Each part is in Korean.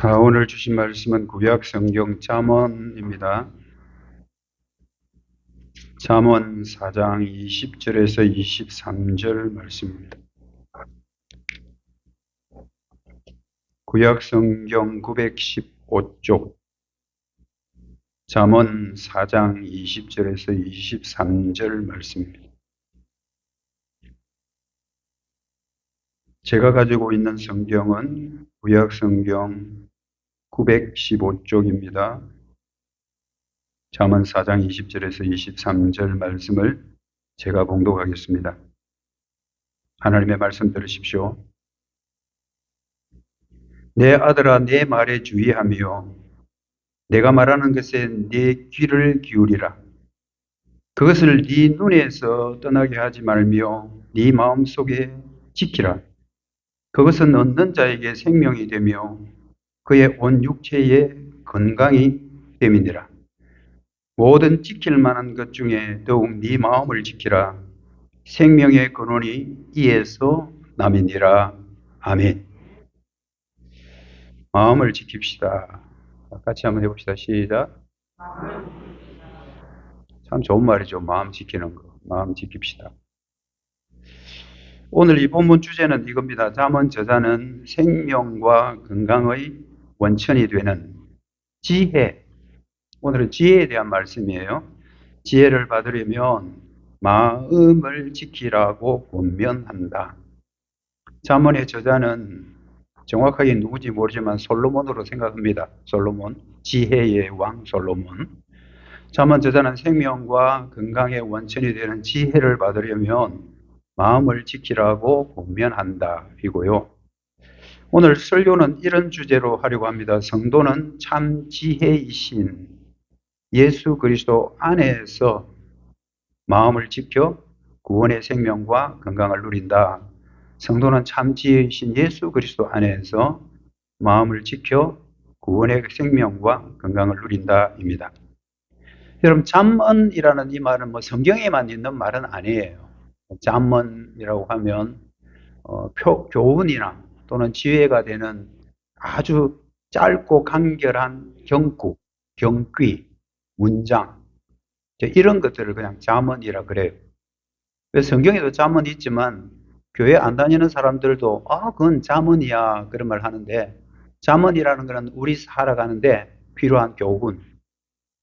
자, 오늘 주신 말씀은 구약 성경 잠언입니다. 잠언 4장 20절에서 23절 말씀입니다. 구약 성경 915쪽 잠언 4장 20절에서 23절 말씀입니다. 제가 가지고 있는 성경은 구약 성경 915쪽입니다. 잠언 4장 20절에서 23절 말씀을 제가 봉독하겠습니다. 하나님의 말씀 들으십시오. 내 아들아, 내 말에 주의하며 내가 말하는 것에 네 귀를 기울이라. 그것을 네 눈에서 떠나게 하지 말며 네 마음속에 지키라. 그것은 얻는 자에게 생명이 되며 그의 온 육체에 건강이 됨이니라. 모든 지킬 만한 것 중에 더욱 네 마음을 지키라. 생명의 근원이 이에서 남이니라. 아멘. 마음을 지킵시다. 같이 한번 해봅시다. 시작. 참 좋은 말이죠. 마음 지키는 거. 마음 지킵시다. 오늘 이 본문 주제는 이겁니다. 잠언 저자는 생명과 건강의 원천이 되는 지혜. 오늘은 지혜에 대한 말씀이에요. 지혜를 받으려면 마음을 지키라고 권면한다. 잠언의 저자는 정확하게 누구지 모르지만 솔로몬으로 생각합니다. 솔로몬, 지혜의 왕 솔로몬. 잠언 저자는 생명과 건강의 원천이 되는 지혜를 받으려면 마음을 지키라고 권면한다 이고요. 오늘 설교는 이런 주제로 하려고 합니다. 성도는 참 지혜이신 예수 그리스도 안에서 마음을 지켜 구원의 생명과 건강을 누린다. 성도는 참 지혜이신 예수 그리스도 안에서 마음을 지켜 구원의 생명과 건강을 누린다입니다. 여러분, 잠언이라는 이 말은 성경에만 있는 말은 아니에요. 잠언이라고 하면 교훈이나 또는 지혜가 되는 아주 짧고 간결한 경구, 경귀, 문장 이런 것들을 그냥 잠언이라 그래요. 성경에도 잠언이 있지만 교회 안 다니는 사람들도 그건 잠언이야 그런 말 하는데, 잠언이라는 것은 우리 살아가는데 필요한 교훈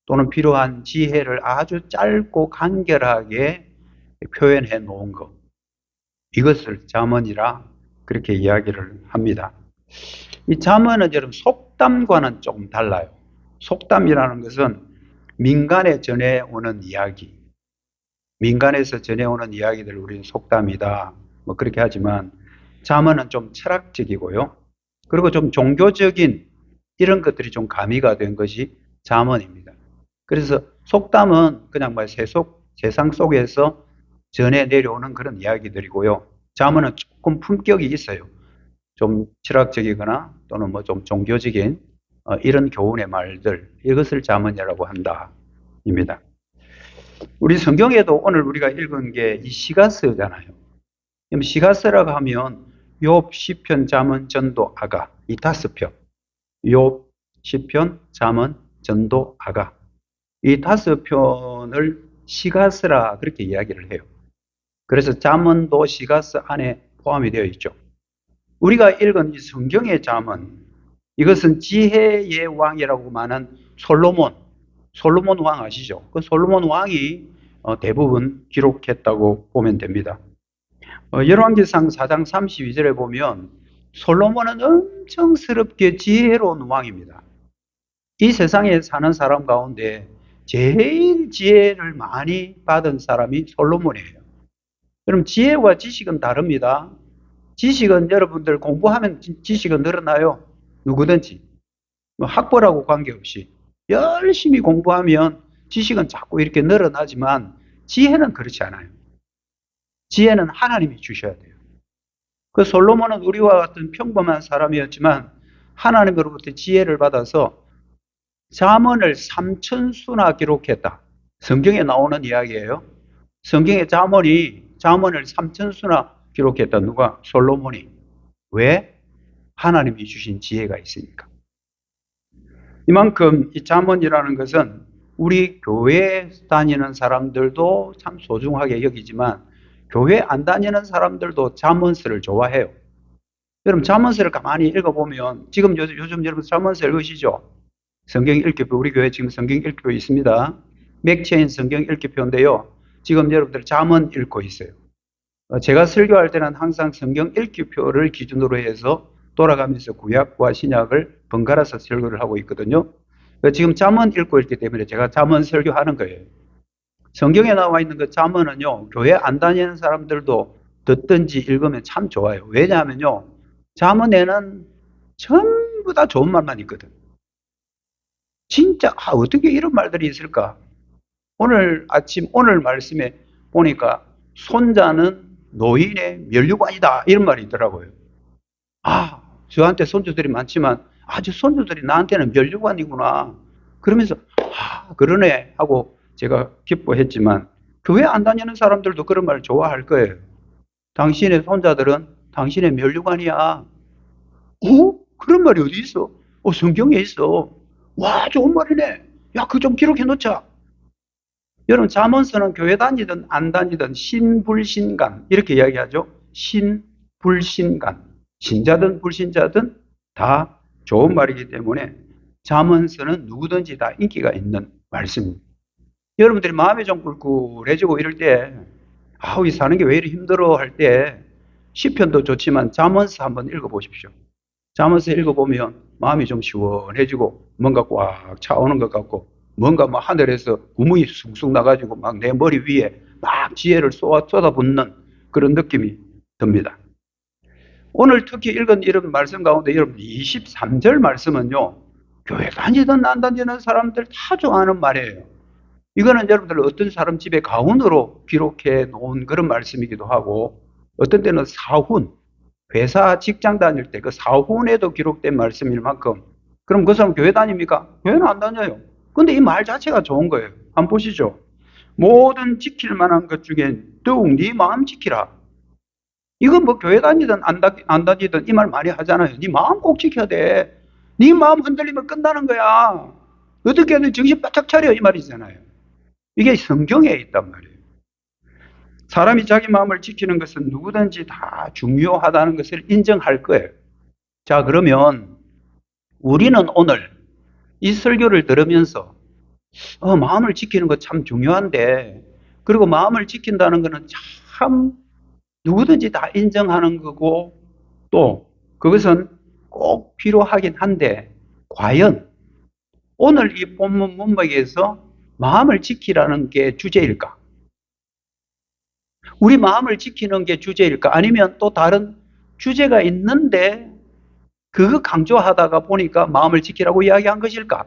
또는 필요한 지혜를 아주 짧고 간결하게 표현해 놓은 것, 이것을 잠언이라 그렇게 이야기를 합니다. 이 잠언은 여러분 속담과는 조금 달라요. 속담이라는 것은 민간에 전해오는 이야기, 민간에서 전해오는 이야기들 우리는 속담이다 그렇게 하지만, 잠언은 좀 철학적이고요, 그리고 좀 종교적인 이런 것들이 좀 가미가 된 것이 잠언입니다. 그래서 속담은 그냥 세상 속에서 전해 내려오는 그런 이야기들이고요, 잠언은 조금 품격이 있어요. 좀 철학적이거나 또는 좀 종교적인 이런 교훈의 말들, 이것을 잠언이라고 한다입니다. 우리 성경에도 오늘 우리가 읽은 게 이 시가서잖아요. 시가서라고 하면 욥, 시편, 잠언, 전도, 아가, 이 5편. 욥, 시편, 잠언, 전도, 아가, 이 5편을 시가서라 그렇게 이야기를 해요. 그래서 잠언도 시가서 안에 포함이 되어 있죠. 우리가 읽은 이 성경의 잠언, 이것은 지혜의 왕이라고 말하는 솔로몬 왕 아시죠? 그 솔로몬 왕이 대부분 기록했다고 보면 됩니다. 열왕기상 4장 32절에 보면 솔로몬은 엄청스럽게 지혜로운 왕입니다. 이 세상에 사는 사람 가운데 제일 지혜를 많이 받은 사람이 솔로몬이에요. 그럼 지혜와 지식은 다릅니다. 지식은 여러분들 공부하면 지식은 늘어나요. 누구든지. 학벌하고 관계없이 열심히 공부하면 지식은 자꾸 이렇게 늘어나지만, 지혜는 그렇지 않아요. 지혜는 하나님이 주셔야 돼요. 그 솔로몬은 우리와 같은 평범한 사람이었지만 하나님으로부터 지혜를 받아서 잠언을 3천수나 기록했다. 성경에 나오는 이야기예요. 성경에 잠언을 3천수나 기록했다. 누가? 솔로몬이. 왜? 하나님이 주신 지혜가 있으니까. 이만큼 이 잠언이라는 것은 우리 교회 다니는 사람들도 참 소중하게 여기지만 교회 안 다니는 사람들도 잠언서를 좋아해요. 여러분 잠언서를 가만히 읽어보면 지금 요즘 여러분 잠언서 읽으시죠? 성경 읽기표, 우리 교회 지금 성경 읽기표 있습니다. 맥체인 성경 읽기표인데요. 지금 여러분들 잠언 읽고 있어요. 제가 설교할 때는 항상 성경 읽기표를 기준으로 해서 돌아가면서 구약과 신약을 번갈아서 설교를 하고 있거든요. 지금 잠언 읽고 있기 때문에 제가 잠언 설교하는 거예요. 성경에 나와 있는 그 잠언은요, 교회 안 다니는 사람들도 듣든지 읽으면 참 좋아요. 왜냐하면요, 잠언에는 전부 다 좋은 말만 있거든. 진짜 어떻게 이런 말들이 있을까? 오늘 아침 오늘 말씀에 보니까 손자는 노인의 면류관이다 이런 말이 있더라고요. 저한테 손주들이 많지만 저 손주들이 나한테는 면류관이구나. 그러면서 그러네 하고 제가 기뻐했지만 교회 안 다니는 사람들도 그런 말 좋아할 거예요. 당신의 손자들은 당신의 면류관이야. 그런 말이 어디 있어? 성경에 있어. 와, 좋은 말이네. 야, 그거 좀 기록해 놓자. 여러분, 잠언서는 교회 다니든 안 다니든 신불신간 이렇게 이야기하죠. 신불신간. 신자든 불신자든 다 좋은 말이기 때문에 잠언서는 누구든지 다 인기가 있는 말씀입니다. 여러분들이 마음이 좀 꿀꿀해지고 이럴 때 이 사는 게 왜 이렇게 힘들어 할 때 시편도 좋지만 잠언서 한번 읽어보십시오. 잠언서 읽어보면 마음이 좀 시원해지고 뭔가 꽉 차오는 것 같고 뭔가 막 하늘에서 구멍이 숭숭 나가지고 막 내 머리 위에 막 지혜를 쏟아붓는 그런 느낌이 듭니다. 오늘 특히 읽은 이런 말씀 가운데 여러분 23절 말씀은요. 교회 다니든 안 다니는 사람들 다 좋아하는 말이에요. 이거는 여러분들 어떤 사람 집에 가훈으로 기록해 놓은 그런 말씀이기도 하고 어떤 때는 사훈, 회사 직장 다닐 때 그 사훈에도 기록된 말씀일 만큼 그럼 그 사람 교회 다닙니까? 교회는 안 다녀요. 근데 이 말 자체가 좋은 거예요. 한번 보시죠. 모든 지킬 만한 것 중에 더욱 네 마음 지키라. 이건 뭐 교회 다니든 안 다니든 이 말 많이 하잖아요. 네 마음 꼭 지켜야 돼. 네 마음 흔들리면 끝나는 거야. 어떻게든 정신 바짝 차려 이 말이잖아요. 이게 성경에 있단 말이에요. 사람이 자기 마음을 지키는 것은 누구든지 다 중요하다는 것을 인정할 거예요. 자, 그러면 우리는 오늘 이 설교를 들으면서 마음을 지키는 거 참 중요한데 그리고 마음을 지킨다는 것은 참 누구든지 다 인정하는 거고 또 그것은 꼭 필요하긴 한데 과연 오늘 이 본문 문맥에서 마음을 지키라는 게 주제일까? 우리 마음을 지키는 게 주제일까? 아니면 또 다른 주제가 있는데 그거 강조하다가 보니까 마음을 지키라고 이야기한 것일까?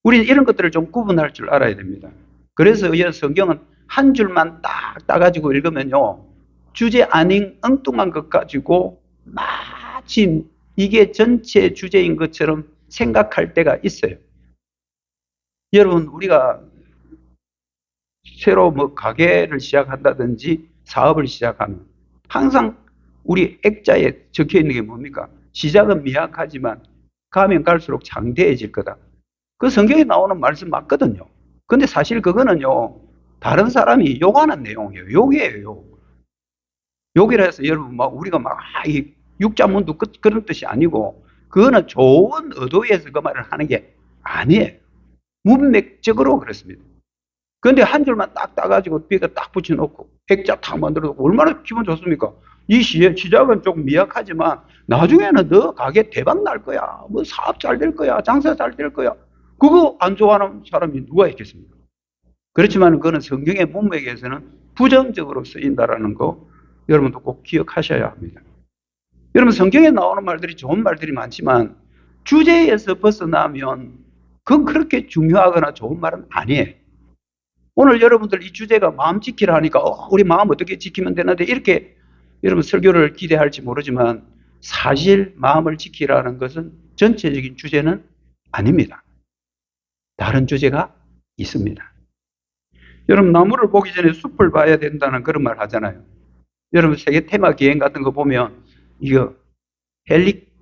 우리는 이런 것들을 좀 구분할 줄 알아야 됩니다. 그래서 성경은 한 줄만 딱 따가지고 읽으면요. 주제 아닌 엉뚱한 것 가지고 마침 이게 전체 주제인 것처럼 생각할 때가 있어요. 여러분, 우리가 새로 뭐 가게를 시작한다든지 사업을 시작하면 항상 우리 액자에 적혀 있는 게 뭡니까? 시작은 미약하지만 가면 갈수록 장대해질 거다. 그 성경에 나오는 말씀 맞거든요. 근데 사실 그거는요, 다른 사람이 욕하는 내용이에요. 욕이에요. 욕이라 해서 여러분, 우리가 이 육자문도 그런 뜻이 아니고, 그거는 좋은 의도에서 그 말을 하는 게 아니에요. 문맥적으로 그렇습니다. 그런데 한 줄만 딱 따가지고 뒤에다 딱 붙여놓고 액자 탁 만들어놓고 얼마나 기분 좋습니까? 이 시작은 좀 미약하지만 나중에는 너 가게 대박 날 거야. 뭐 사업 잘 될 거야. 장사 잘 될 거야. 그거 안 좋아하는 사람이 누가 있겠습니까? 그렇지만 그거는 성경의 문맥에서는 부정적으로 쓰인다라는 거 여러분도 꼭 기억하셔야 합니다. 여러분 성경에 나오는 말들이 좋은 말들이 많지만 주제에서 벗어나면 그건 그렇게 중요하거나 좋은 말은 아니에요. 오늘 여러분들 이 주제가 마음 지키라 하니까 우리 마음 어떻게 지키면 되는데 이렇게 여러분 설교를 기대할지 모르지만 사실 마음을 지키라는 것은 전체적인 주제는 아닙니다. 다른 주제가 있습니다. 여러분 나무를 보기 전에 숲을 봐야 된다는 그런 말 하잖아요. 여러분 세계 테마 기행 같은 거 보면 이거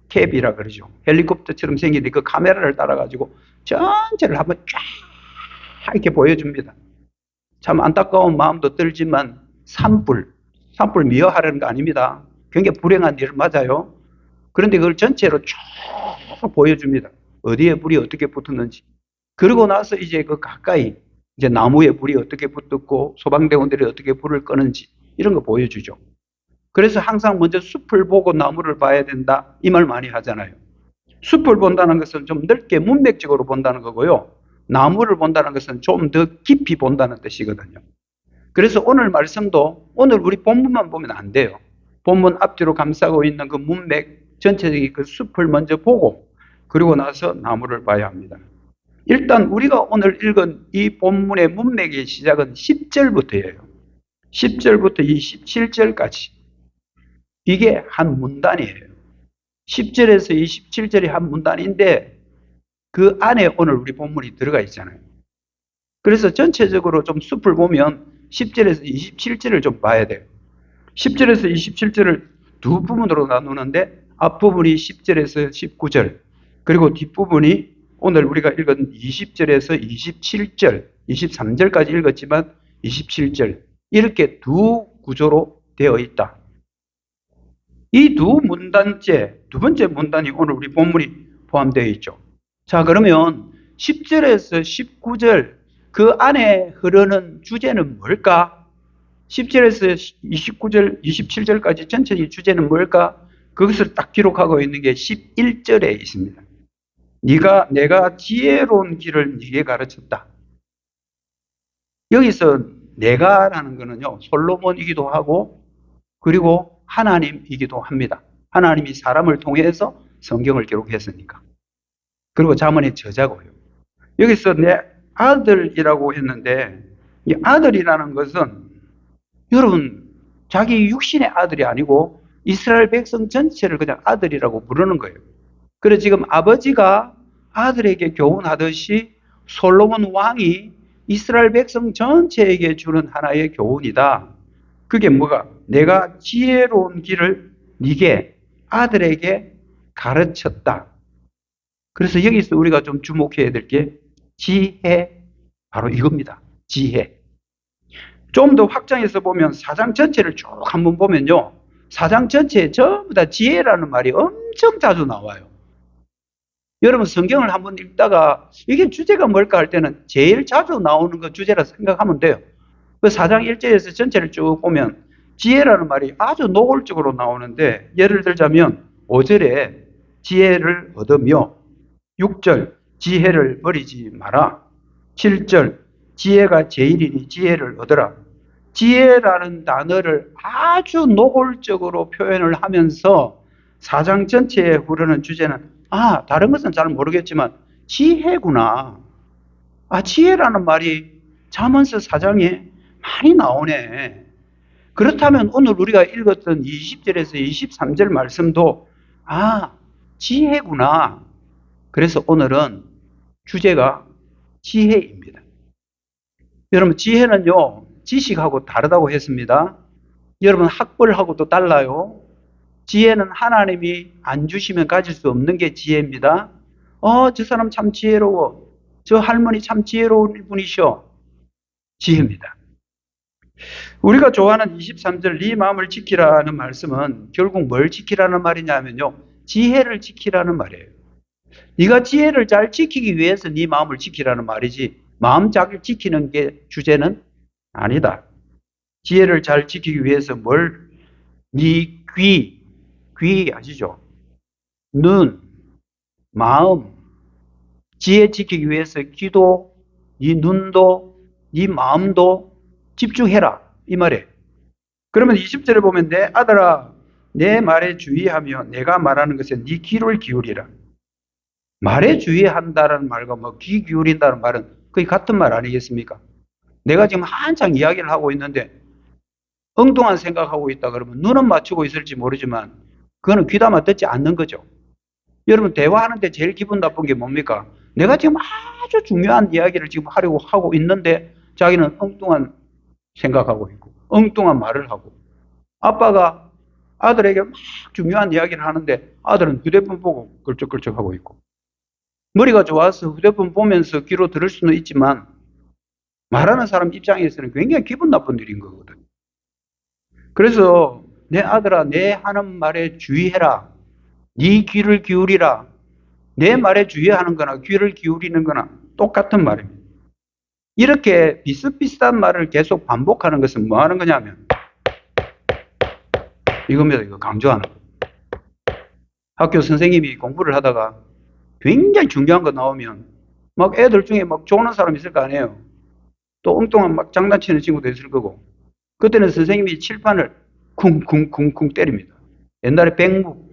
캡이라 그러죠. 헬리콥터처럼 생긴 그 카메라를 따라가지고 전체를 한번 쫙 이렇게 보여줍니다. 참 안타까운 마음도 들지만 산불 미화하려는 거 아닙니다. 굉장히 불행한 일 맞아요. 그런데 그걸 전체로 쭉 보여줍니다. 어디에 불이 어떻게 붙었는지. 그러고 나서 이제 그 가까이 이제 나무에 불이 어떻게 붙었고 소방대원들이 어떻게 불을 끄는지 이런 거 보여주죠. 그래서 항상 먼저 숲을 보고 나무를 봐야 된다. 이 말 많이 하잖아요. 숲을 본다는 것은 좀 넓게 문맥적으로 본다는 거고요. 나무를 본다는 것은 좀 더 깊이 본다는 뜻이거든요. 그래서 오늘 말씀도 오늘 우리 본문만 보면 안 돼요. 본문 앞뒤로 감싸고 있는 그 문맥 전체적인 그 숲을 먼저 보고 그리고 나서 나무를 봐야 합니다. 일단 우리가 오늘 읽은 이 본문의 문맥의 시작은 10절부터예요. 10절부터 27절까지. 이게 한 문단이에요. 10절에서 27절이 한 문단인데 그 안에 오늘 우리 본문이 들어가 있잖아요. 그래서 전체적으로 좀 숲을 보면 10절에서 27절을 좀 봐야 돼요. 10절에서 27절을 두 부분으로 나누는데 앞부분이 10절에서 19절 그리고 뒷부분이 오늘 우리가 읽은 20절에서 27절, 23절까지 읽었지만 27절 이렇게 두 구조로 되어 있다. 이 두 문단째, 두 번째 문단이 오늘 우리 본문이 포함되어 있죠. 자, 그러면 10절에서 19절 그 안에 흐르는 주제는 뭘까? 10절에서 29절, 27절까지 전체의 주제는 뭘까? 그것을 딱 기록하고 있는 게 11절에 있습니다. 내가 지혜로운 길을 네게 가르쳤다. 여기서 내가라는 거는요, 솔로몬이기도 하고 그리고 하나님이기도 합니다. 하나님이 사람을 통해서 성경을 기록했으니까. 그리고 잠언의 저자고요. 여기서 내 아들이라고 했는데 이 아들이라는 것은 여러분 자기 육신의 아들이 아니고 이스라엘 백성 전체를 그냥 아들이라고 부르는 거예요. 그래서 지금 아버지가 아들에게 교훈하듯이 솔로몬 왕이 이스라엘 백성 전체에게 주는 하나의 교훈이다. 그게 뭐가? 내가 지혜로운 길을 네게 아들에게 가르쳤다. 그래서 여기서 우리가 좀 주목해야 될 게 지혜, 바로 이겁니다. 지혜. 좀 더 확장해서 보면 사장 전체를 쭉 한번 보면요. 사장 전체에 전부 다 지혜라는 말이 엄청 자주 나와요. 여러분 성경을 한번 읽다가 이게 주제가 뭘까 할 때는 제일 자주 나오는 거 주제라 생각하면 돼요. 그 4장 1절에서 전체를 쭉 보면 지혜라는 말이 아주 노골적으로 나오는데 예를 들자면 5절에 지혜를 얻으며 6절 지혜를 버리지 마라. 7절 지혜가 제일이니 지혜를 얻으라. 지혜라는 단어를 아주 노골적으로 표현을 하면서 4장 전체에 흐르는 주제는 다른 것은 잘 모르겠지만 지혜구나. 지혜라는 말이 잠언서 4장에 많이 나오네. 그렇다면 오늘 우리가 읽었던 20절에서 23절 말씀도 지혜구나. 그래서 오늘은 주제가 지혜입니다. 여러분 지혜는요 지식하고 다르다고 했습니다. 여러분 학벌하고도 달라요. 지혜는 하나님이 안 주시면 가질 수 없는 게 지혜입니다. 저 사람 참 지혜로워. 저 할머니 참 지혜로운 분이셔. 지혜입니다. 우리가 좋아하는 23절 네 마음을 지키라는 말씀은 결국 뭘 지키라는 말이냐면요. 지혜를 지키라는 말이에요. 네가 지혜를 잘 지키기 위해서 네 마음을 지키라는 말이지 마음 잘 지키는 게 주제는 아니다. 지혜를 잘 지키기 위해서 네 귀 아시죠? 눈, 마음, 지혜 지키기 위해서 귀도, 네 눈도, 네 마음도 집중해라. 이 말이에요. 그러면 20절에 보면 내 아들아 내 말에 주의하며 내가 말하는 것에 네 귀를 기울이라. 말에 주의한다는 말과 귀 기울인다는 말은 거의 같은 말 아니겠습니까? 내가 지금 한창 이야기를 하고 있는데 엉뚱한 생각하고 있다 그러면 눈은 맞추고 있을지 모르지만 그거는 귀담아 듣지 않는 거죠. 여러분 대화하는데 제일 기분 나쁜 게 뭡니까? 내가 지금 아주 중요한 이야기를 지금 하려고 하고 있는데 자기는 엉뚱한 생각하고 있고 엉뚱한 말을 하고 아빠가 아들에게 막 중요한 이야기를 하는데 아들은 휴대폰 보고 끌적끌적하고 있고 머리가 좋아서 휴대폰 보면서 귀로 들을 수는 있지만 말하는 사람 입장에서는 굉장히 기분 나쁜 일인 거거든. 그래서 내 아들아 내 하는 말에 주의해라. 네 귀를 기울이라. 내 말에 주의하는 거나 귀를 기울이는 거나 똑같은 말입니다. 이렇게 비슷비슷한 말을 계속 반복하는 것은 뭐 하는 거냐면 이겁니다. 이거 강조하는 거. 학교 선생님이 공부를 하다가 굉장히 중요한 거 나오면 막 애들 중에 막 좋아하는 사람 있을 거 아니에요. 또 엉뚱한 막 장난치는 친구도 있을 거고. 그때는 선생님이 칠판을 쿵쿵쿵쿵 때립니다. 옛날에 백묵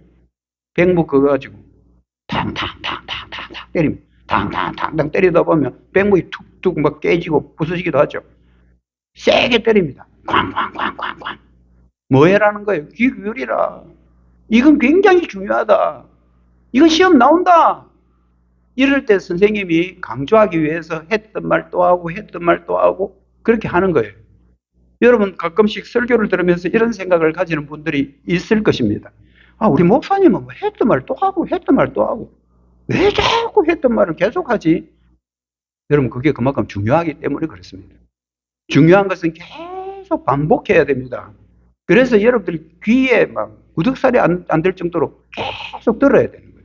그거 가지고 탕탕탕탕탕탕 때립니다. 탕탕탕탕 때리다 보면 백묵이 툭툭 막 깨지고 부서지기도 하죠. 세게 때립니다. 쾅쾅쾅쾅쾅. 뭐 해라는 거예요? 귀 기울이라. 이건 굉장히 중요하다. 이건 시험 나온다. 이럴 때 선생님이 강조하기 위해서 했던 말 또 하고 했던 말 또 하고 그렇게 하는 거예요. 여러분 가끔씩 설교를 들으면서 이런 생각을 가지는 분들이 있을 것입니다. 아, 우리 목사님은 뭐 했던 말 또 하고 했던 말 또 하고 왜 자꾸 했던 말을 계속하지? 여러분 그게 그만큼 중요하기 때문에 그렇습니다. 중요한 것은 계속 반복해야 됩니다. 그래서 여러분들이 귀에 막 구덕살이 안 될 정도로 계속 들어야 되는 거예요.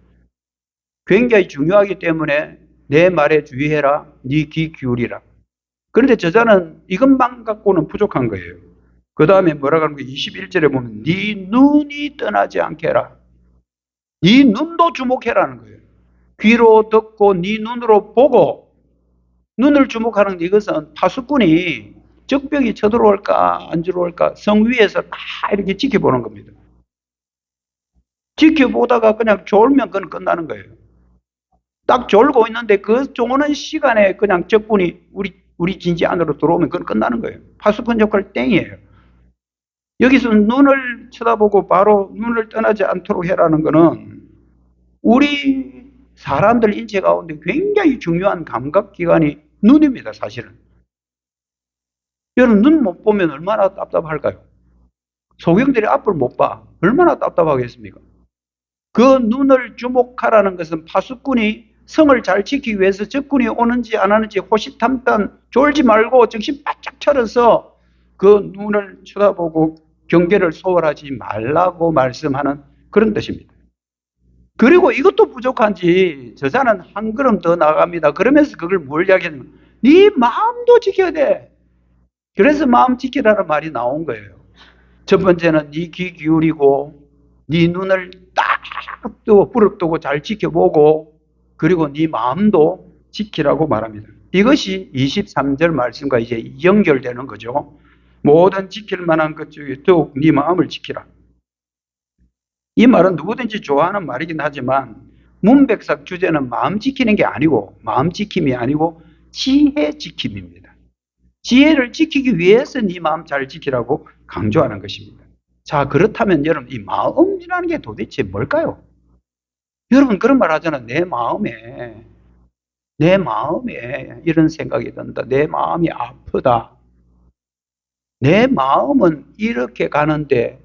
굉장히 중요하기 때문에 내 말에 주의해라. 네 귀 기울이라. 그런데 저자는 이것만 갖고는 부족한 거예요. 그 다음에 뭐라고 하는 거예요? 21절에 보면 네 눈이 떠나지 않게 해라. 네 눈도 주목해라는 거예요. 귀로 듣고 네 눈으로 보고 눈을 주목하는 이것은 파수꾼이 적병이 쳐들어올까 안 들어올까 성 위에서 다 이렇게 지켜보는 겁니다. 지켜보다가 그냥 졸면 그건 끝나는 거예요. 딱 졸고 있는데 그 쪼는 시간에 그냥 적군이 우리 진지 안으로 들어오면 그건 끝나는 거예요. 파수꾼 역할 땡이에요. 여기서 눈을 쳐다보고 바로 눈을 떠나지 않도록 해라는 거는 우리 사람들 인체 가운데 굉장히 중요한 감각기관이 눈입니다, 사실은. 여러분, 눈 못 보면 얼마나 답답할까요? 소경들이 앞을 못 봐. 얼마나 답답하겠습니까? 그 눈을 주목하라는 것은 파수꾼이 성을 잘 지키기 위해서 적군이 오는지 안 오는지 호시탐탐 졸지 말고 정신 바짝 차려서 그 눈을 쳐다보고 경계를 소홀하지 말라고 말씀하는 그런 뜻입니다. 그리고 이것도 부족한지 저자는 한 걸음 더 나갑니다. 그러면서 그걸 뭘 이야기하냐면 네 마음도 지켜야 돼. 그래서 마음 지키라는 말이 나온 거예요. 첫 번째는 네 귀 기울이고 네 눈을 딱 뜨고 부릅뜨고 잘 지켜보고 그리고 네 마음도 지키라고 말합니다. 이것이 23절 말씀과 이제 연결되는 거죠. 모든 지킬 만한 것 중에 더욱 네 마음을 지키라. 이 말은 누구든지 좋아하는 말이긴 하지만 문백삭 주제는 마음 지키는 게 아니고 마음 지킴이 아니고 지혜 지킴입니다. 지혜를 지키기 위해서 네 마음 잘 지키라고 강조하는 것입니다. 자, 그렇다면 여러분 이 마음이라는 게 도대체 뭘까요? 여러분 그런 말 하잖아요. 내 마음에 이런 생각이 든다. 내 마음이 아프다. 내 마음은 이렇게 가는데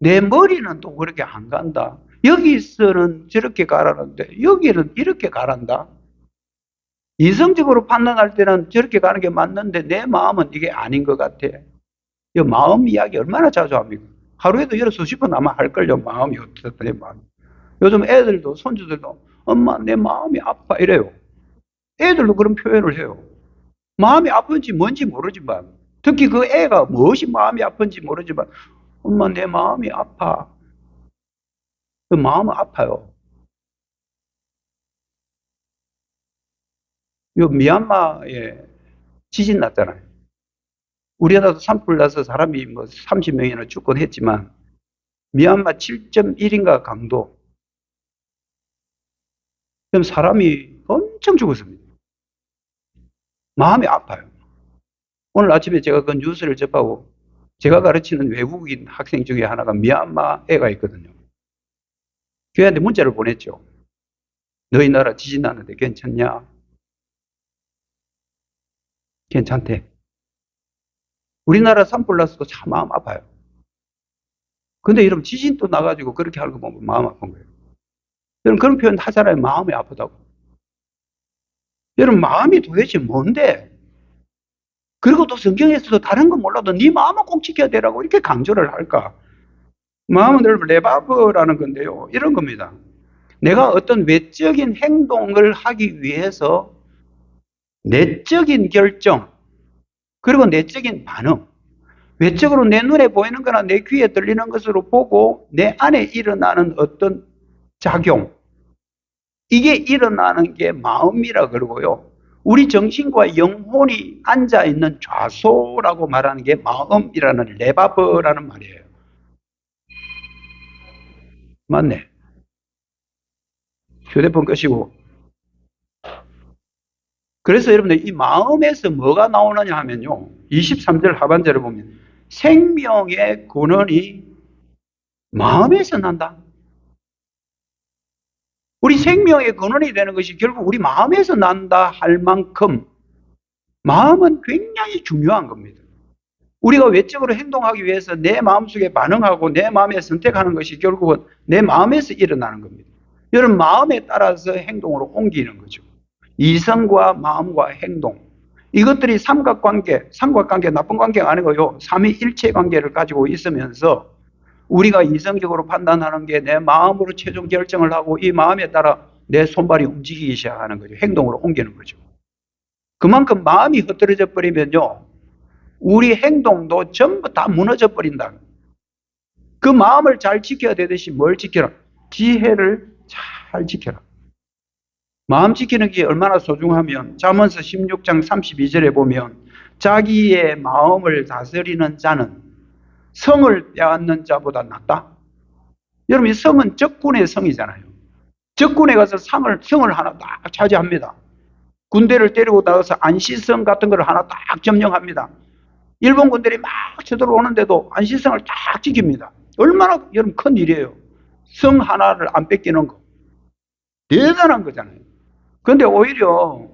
내 머리는 또 그렇게 안 간다. 여기서는 저렇게 가라는데 여기는 이렇게 가란다. 이성적으로 판단할 때는 저렇게 가는 게 맞는데 내 마음은 이게 아닌 것 같아. 이 마음 이야기 얼마나 자주 합니까? 하루에도 여러 수십 번 아마 할걸요. 마음이 어떻다, 내 마음. 요즘 애들도, 손주들도, 엄마, 내 마음이 아파, 이래요. 애들도 그런 표현을 해요. 마음이 아픈지 뭔지 모르지만, 특히 그 애가 무엇이 마음이 아픈지 모르지만, 엄마, 내 마음이 아파. 그 마음은 아파요. 요 미얀마에 지진 났잖아요. 우리나라도 산불 나서 사람이 뭐 30명이나 죽곤 했지만, 미얀마 7.1인가 강도. 그럼 사람이 엄청 죽었습니다. 마음이 아파요. 오늘 아침에 제가 그 뉴스를 접하고 제가 가르치는 외국인 학생 중에 하나가 미얀마 애가 있거든요. 교회한테 문자를 보냈죠. 너희 나라 지진 나는데 괜찮냐? 괜찮대. 우리나라 산불 났어도 참 마음 아파요. 근데 여러분 지진도 나가지고 그렇게 하는 거 보면 마음 아픈 거예요. 여러분 그런 표현 하잖아요. 마음이 아프다고. 여러분 마음이 도대체 뭔데? 그리고 또 성경에서도 다른 건 몰라도 네 마음은 꼭 지켜야 되라고 이렇게 강조를 할까? 마음은 여러분 레바브라는 건데요. 이런 겁니다. 내가 어떤 외적인 행동을 하기 위해서 내적인 결정, 그리고 내적인 반응, 외적으로 내 눈에 보이는 거나 내 귀에 들리는 것으로 보고 내 안에 일어나는 어떤 작용, 이게 일어나는 게 마음이라 그러고요. 우리 정신과 영혼이 앉아있는 좌소라고 말하는 게 마음이라는 레바브라는 말이에요. 맞네. 휴대폰 끄시고. 그래서 여러분들 이 마음에서 뭐가 나오느냐 하면요. 23절 하반절을 보면 생명의 근원이 마음에서 난다. 우리 생명의 근원이 되는 것이 결국 우리 마음에서 난다 할 만큼 마음은 굉장히 중요한 겁니다. 우리가 외적으로 행동하기 위해서 내 마음속에 반응하고 내 마음에 선택하는 것이 결국은 내 마음에서 일어나는 겁니다. 여러분 마음에 따라서 행동으로 옮기는 거죠. 이성과 마음과 행동. 이것들이 삼각관계 나쁜 관계가 아니고요. 삼위일체 관계를 가지고 있으면서 우리가 이성적으로 판단하는 게 내 마음으로 최종 결정을 하고 이 마음에 따라 내 손발이 움직이기 시작하는 거죠. 행동으로 옮기는 거죠. 그만큼 마음이 흐트러져 버리면요. 우리 행동도 전부 다 무너져 버린다. 그 마음을 잘 지켜야 되듯이 뭘 지켜라? 지혜를 잘 지켜라. 마음 지키는 게 얼마나 소중하면 잠언서 16장 32절에 보면 자기의 마음을 다스리는 자는 성을 빼앗는 자보다 낫다. 여러분 이 성은 적군의 성이잖아요. 적군에 가서 성을 하나 딱 차지합니다. 군대를 데리고 나가서 안시성 같은 걸 하나 딱 점령합니다. 일본 군대들이 막 쳐들어오는데도 안시성을 딱 지킵니다. 얼마나 여러분 큰 일이에요. 성 하나를 안 뺏기는 거. 대단한 거잖아요. 그런데 오히려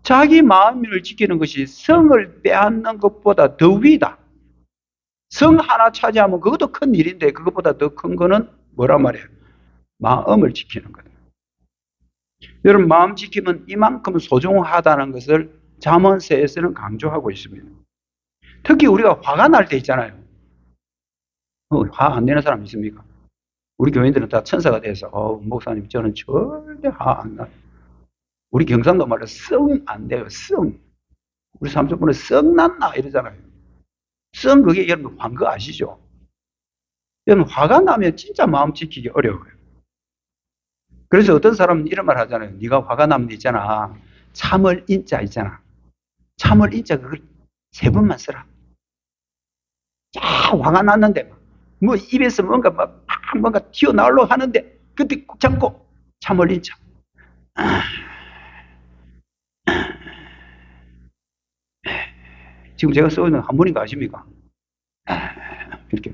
자기 마음을 지키는 것이 성을 빼앗는 것보다 더 위다. 성 하나 차지하면 그것도 큰 일인데 그것보다 더 큰 거는 뭐란 말이에요? 마음을 지키는 거다. 여러분 마음 지킴은 이만큼 소중하다는 것을 잠언서에서는 강조하고 있습니다. 특히 우리가 화가 날 때 있잖아요. 화 안 내는 사람 있습니까? 우리 교인들은 다 천사가 돼서 목사님 저는 절대 화 안 나요. 우리 경상도 말로 썩 안 돼요. 썩. 우리 삼촌분은 썩 났나 이러잖아요. 썩 그게 여러분 화인 거 아시죠? 여러분 화가 나면 진짜 마음 지키기 어려워요. 그래서 어떤 사람은 이런 말 하잖아요. 네가 화가 나면 있잖아. 참을 인자 있잖아. 참을 인자 그걸 3번만 써라. 화가 났는데 뭐 입에서 뭔가 튀어나오려고 하는데 그때 꼭 잡고 참을 인자. 지금 제가 쓰고 있는 한문인 거 아십니까? 이렇게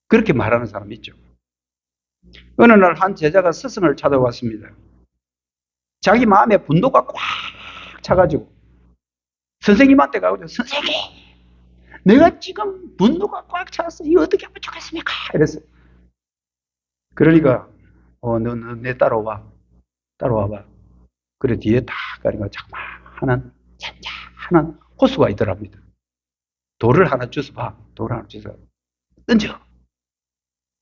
그렇게 말하는 사람 있죠. 어느 날 한 제자가 스승을 찾아왔습니다. 자기 마음에 분노가 꽉 차가지고 선생님한테 가고 선생님 내가 지금 분노가 꽉 차서 이거 어떻게 하면 좋겠습니까? 이랬어요. 그러니까 내 따라와. 따라와봐. 그래 뒤에 딱 가니까 자그마한 잔잔한 호수가 있더랍니다. 돌을 하나 주워봐. 돌을 하나 주워. 던져.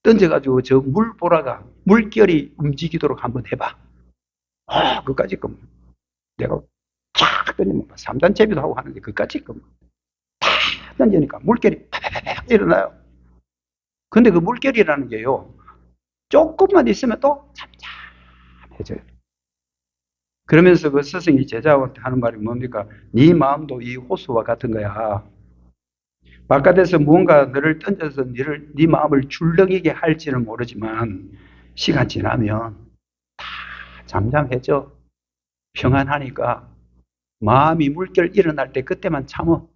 던져가지고 저 물보라가 물결이 움직이도록 한번 해봐. 그까짓 거 내가 쫙 던지면 3단 제비도 하고 하는데 그까짓 거 탁 던지니까 물결이 팍팍팍 일어나요. 근데 그 물결이라는 게요. 조금만 있으면 또 잠잠해져요. 그러면서 그 스승이 제자한테 하는 말이 뭡니까? 네 마음도 이 호수와 같은 거야. 바깥에서 무언가 너를 던져서 네 마음을 줄렁이게 할지는 모르지만 시간 지나면 다 잠잠해져. 평안하니까 마음이 물결 일어날 때 그때만 참어.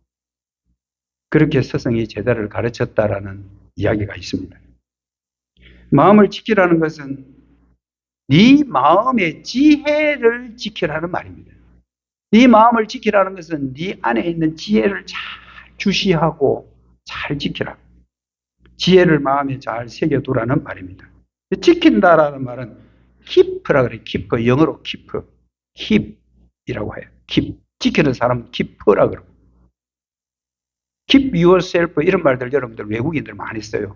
그렇게 스승이 제자를 가르쳤다라는 이야기가 있습니다. 마음을 지키라는 것은 네 마음의 지혜를 지키라는 말입니다. 네 마음을 지키라는 것은 네 안에 있는 지혜를 잘 주시하고 잘 지키라. 지혜를 마음에 잘 새겨두라는 말입니다. 지킨다라는 말은 keep라 그래요. keep. 영어로 keep. keep이라고 해요. keep. 지키는 사람은 keep라 그러고. keep yourself 이런 말들 여러분들 외국인들 많이 써요.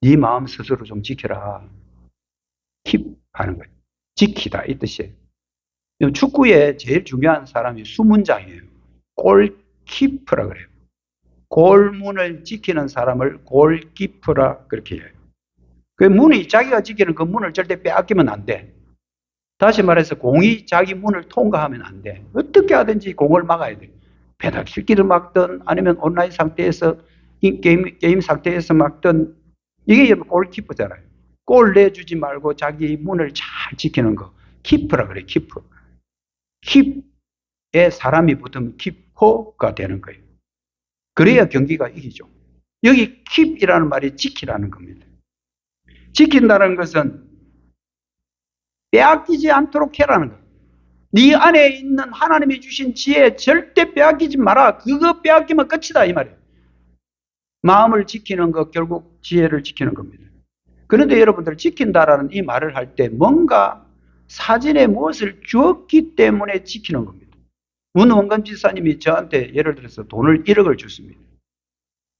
네 마음 스스로 좀 지켜라. keep 하는 거예요. 지키다 이 뜻이에요. 축구에 제일 중요한 사람이 수문장이에요. 골키퍼라 그래요. 골문을 지키는 사람을 골키퍼라 그렇게 해요. 그 문이 자기가 지키는 그 문을 절대 빼앗기면 안 돼. 다시 말해서 공이 자기 문을 통과하면 안 돼. 어떻게 하든지 공을 막아야 돼. 페널티킥을 막든 아니면 온라인 상태에서 게임 상태에서 막든 이게 골키퍼잖아요. 골 내주지 말고 자기 문을 잘 지키는 거. 키퍼라 그래. 키퍼. 킵에 사람이 붙으면 키퍼가 되는 거예요. 그래야 경기가 이기죠. 여기 킵이라는 말이 지키라는 겁니다. 지킨다는 것은 빼앗기지 않도록 해라는 거예요. 네 안에 있는 하나님이 주신 지혜 절대 빼앗기지 마라. 그거 빼앗기면 끝이다 이 말이에요. 마음을 지키는 것 결국 지혜를 지키는 겁니다. 그런데 여러분들 지킨다라는 이 말을 할 때 뭔가 사진에 무엇을 주었기 때문에 지키는 겁니다. 문원건 지사님이 저한테 예를 들어서 돈을 1억을 줬습니다.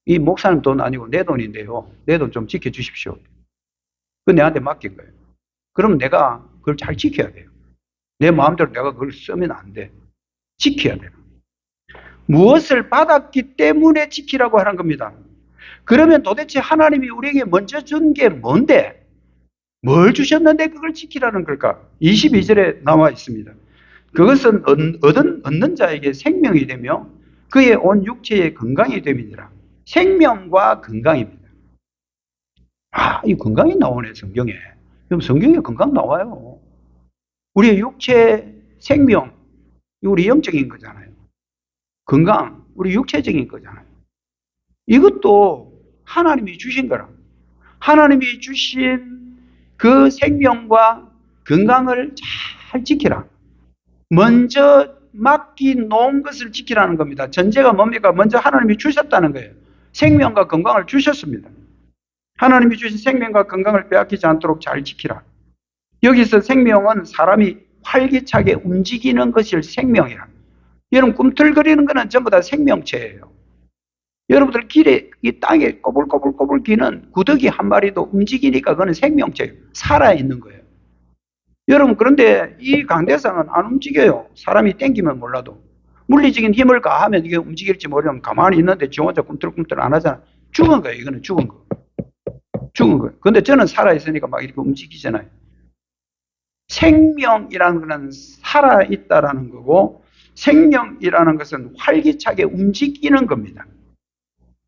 이 목사님 돈 아니고 내 돈인데요. 내 돈 좀 지켜주십시오. 그거 내한테 맡긴 거예요. 그럼 내가 그걸 잘 지켜야 돼요. 내 마음대로 내가 그걸 쓰면 안 돼. 지켜야 돼요. 무엇을 받았기 때문에 지키라고 하는 겁니다. 그러면 도대체 하나님이 우리에게 먼저 준 게 뭔데? 뭘 주셨는데 그걸 지키라는 걸까? 22절에 나와 있습니다. 그것은 얻는 자에게 생명이 되며 그의 온 육체의 건강이 됨이니라. 생명과 건강입니다. 이 건강이 나오네 성경에. 그럼 성경에 건강 나와요. 우리의 육체 생명, 우리 영적인 거잖아요. 건강, 우리 육체적인 거잖아요. 이것도 하나님이 주신 거라. 하나님이 주신 그 생명과 건강을 잘 지키라. 먼저 맡겨놓은 것을 지키라는 겁니다. 전제가 뭡니까? 먼저 하나님이 주셨다는 거예요. 생명과 건강을 주셨습니다. 하나님이 주신 생명과 건강을 빼앗기지 않도록 잘 지키라. 여기서 생명은 사람이 활기차게 움직이는 것이 생명이라. 여러분 꿈틀거리는 것은 전부 다 생명체예요. 여러분들 길에 이 땅에 꼬불꼬불꼬불 기는 구더기 한 마리도 움직이니까 그건 생명체예요. 살아있는 거예요. 여러분 그런데 이 강대상은 안 움직여요. 사람이 땡기면 몰라도. 물리적인 힘을 가하면 이게 움직일지 모르면 가만히 있는데 지 혼자 꿈틀꿈틀 안 하잖아. 죽은 거예요. 이거는 죽은 거. 죽은 거예요. 근데 저는 살아있으니까 막 이렇게 움직이잖아요. 생명이라는 것은 살아있다라는 거고 생명이라는 것은 활기차게 움직이는 겁니다.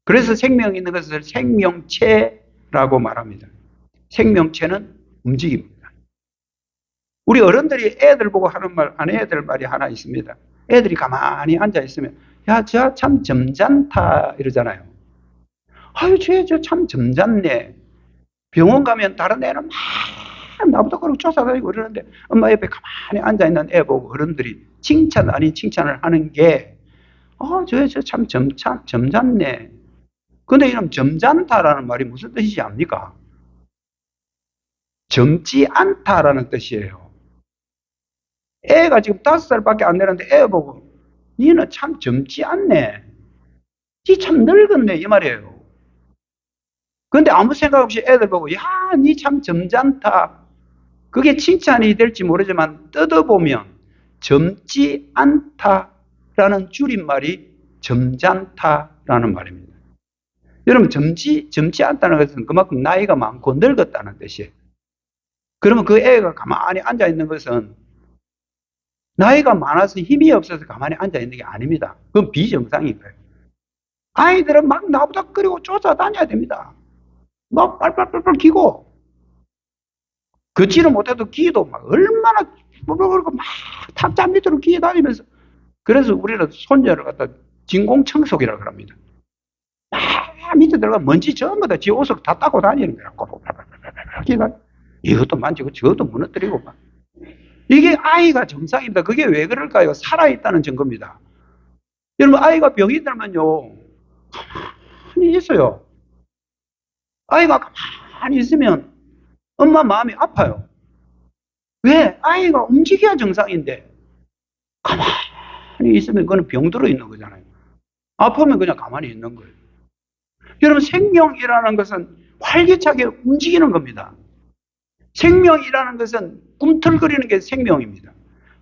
그래서 생명 있는 것을 생명체라고 말합니다. 생명체는 움직입니다. 우리 어른들이 애들 보고 하는 말, 안 애들 말이 하나 있습니다. 애들이 가만히 앉아있으면 야, 저 참 점잖다 이러잖아요. 아유, 저 참 점잖네. 병원 가면 다른 애는 막 나보다 그렇게 쫓아다니고 그러는데 엄마 옆에 가만히 앉아있는 애 보고 어른들이 칭찬 아닌 칭찬을 하는 게 저 참 점잖네. 근데 이런 점잖다라는 말이 무슨 뜻이지 압니까? 젊지 않다라는 뜻이에요. 애가 지금 5살밖에 안 되는데 애 보고 니는 참 젊지 않네. 니 참 늙었네 이 말이에요. 근데 아무 생각 없이 애들 보고 야, 니 참 점잖다. 그게 칭찬이 될지 모르지만 뜯어보면 젊지 않다라는 줄임말이 점잖다라는 말입니다. 여러분 젊지 않다는 것은 그만큼 나이가 많고 늙었다는 뜻이에요. 그러면 그 애가 가만히 앉아있는 것은 나이가 많아서 힘이 없어서 가만히 앉아있는 게 아닙니다. 그건 비정상인 거예요. 아이들은 막 나부닥거리고 쫓아다녀야 됩니다. 막 빨빨빨빨 기고 걷지를 못해도 기도 막 얼마나 그러고 막 탁자 밑으로 기어 다니면서 그래서 우리는 손녀를 갖다 진공청소기라고 합니다. 막 밑에 들어가 먼지 전부 다 지 옷을 다 닦고 다니는 거야. 이것도 만지고 저것도 무너뜨리고 막. 이게 아이가 정상입니다. 그게 왜 그럴까요? 살아있다는 증거입니다. 여러분 아이가 병이 들면요 가만히 있어요. 아이가 가만히 있으면 엄마 마음이 아파요. 왜? 아이가 움직여야 정상인데 가만히 있으면 그거는 병들어 있는 거잖아요. 아프면 그냥 가만히 있는 거예요. 여러분, 생명이라는 것은 활기차게 움직이는 겁니다. 생명이라는 것은 꿈틀거리는 게 생명입니다.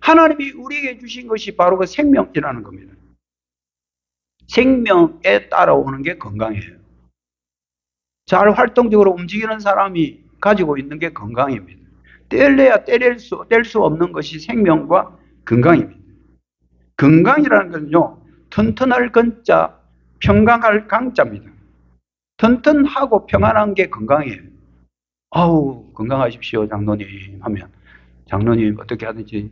하나님이 우리에게 주신 것이 바로 그 생명이라는 겁니다. 생명에 따라오는 게 건강이에요. 잘 활동적으로 움직이는 사람이 가지고 있는 게 건강입니다. 뗄래야 뗄 수 없는 것이 생명과 건강입니다. 건강이라는 건요, 튼튼할 건자, 평강할 강자입니다. 튼튼하고 평안한 게 건강이에요. 아우, 건강하십시오, 장로님 하면 장로님 어떻게 하든지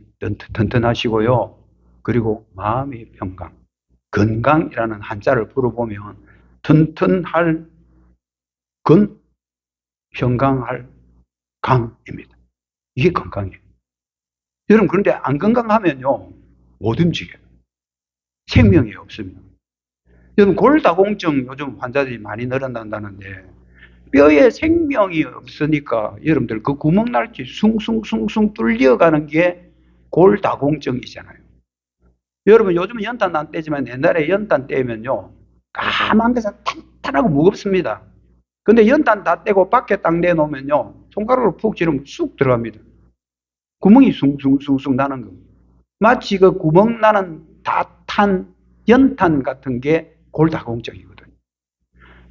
튼튼하시고요. 그리고 마음의 평강. 건강이라는 한자를 풀어보면 튼튼할 건, 평강할 강입니다. 이게 건강이에요. 여러분, 그런데 안 건강하면요, 못 움직여요. 생명이 없으면. 여러분, 골다공증 요즘 환자들이 많이 늘어난다는데 뼈에 생명이 없으니까 여러분들 그 구멍날지 숭숭숭숭 뚫려가는 게 골다공증이잖아요. 여러분, 요즘은 연탄 안 떼지만 옛날에 연탄 떼면요, 까만 데서 탄탄하고 무겁습니다. 근데 연탄 다 떼고 밖에 딱 내놓으면요, 손가락으로 푹 찌르면 쑥 들어갑니다. 구멍이 숭숭숭숭 나는 겁니다. 마치 그 구멍 나는 다 탄 연탄 같은 게 골다공증이거든요.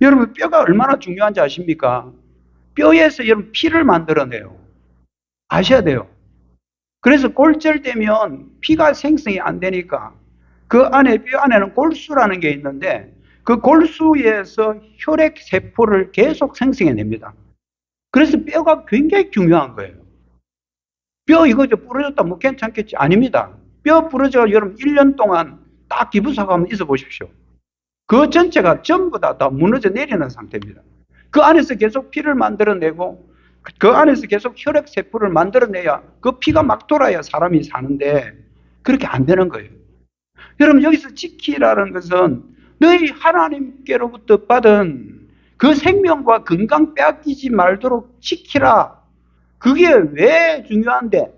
여러분, 뼈가 얼마나 중요한지 아십니까? 뼈에서 여러분 피를 만들어내요. 아셔야 돼요. 그래서 골절되면 피가 생성이 안 되니까 그 안에, 뼈 안에는 골수라는 게 있는데 그 골수에서 혈액 세포를 계속 생성해냅니다. 그래서 뼈가 굉장히 중요한 거예요. 뼈 이거 부러졌다 뭐 괜찮겠지? 아닙니다. 뼈 부러져 여러분 1년 동안 딱 기부사가 한번 있어 보십시오. 그 전체가 전부 다 무너져 내리는 상태입니다. 그 안에서 계속 피를 만들어내고 그 안에서 계속 혈액세포를 만들어내야 그 피가 막 돌아야 사람이 사는데 그렇게 안 되는 거예요. 여러분, 여기서 지키라는 것은 너희 하나님께로부터 받은 그 생명과 건강 빼앗기지 말도록 지키라. 그게 왜 중요한데?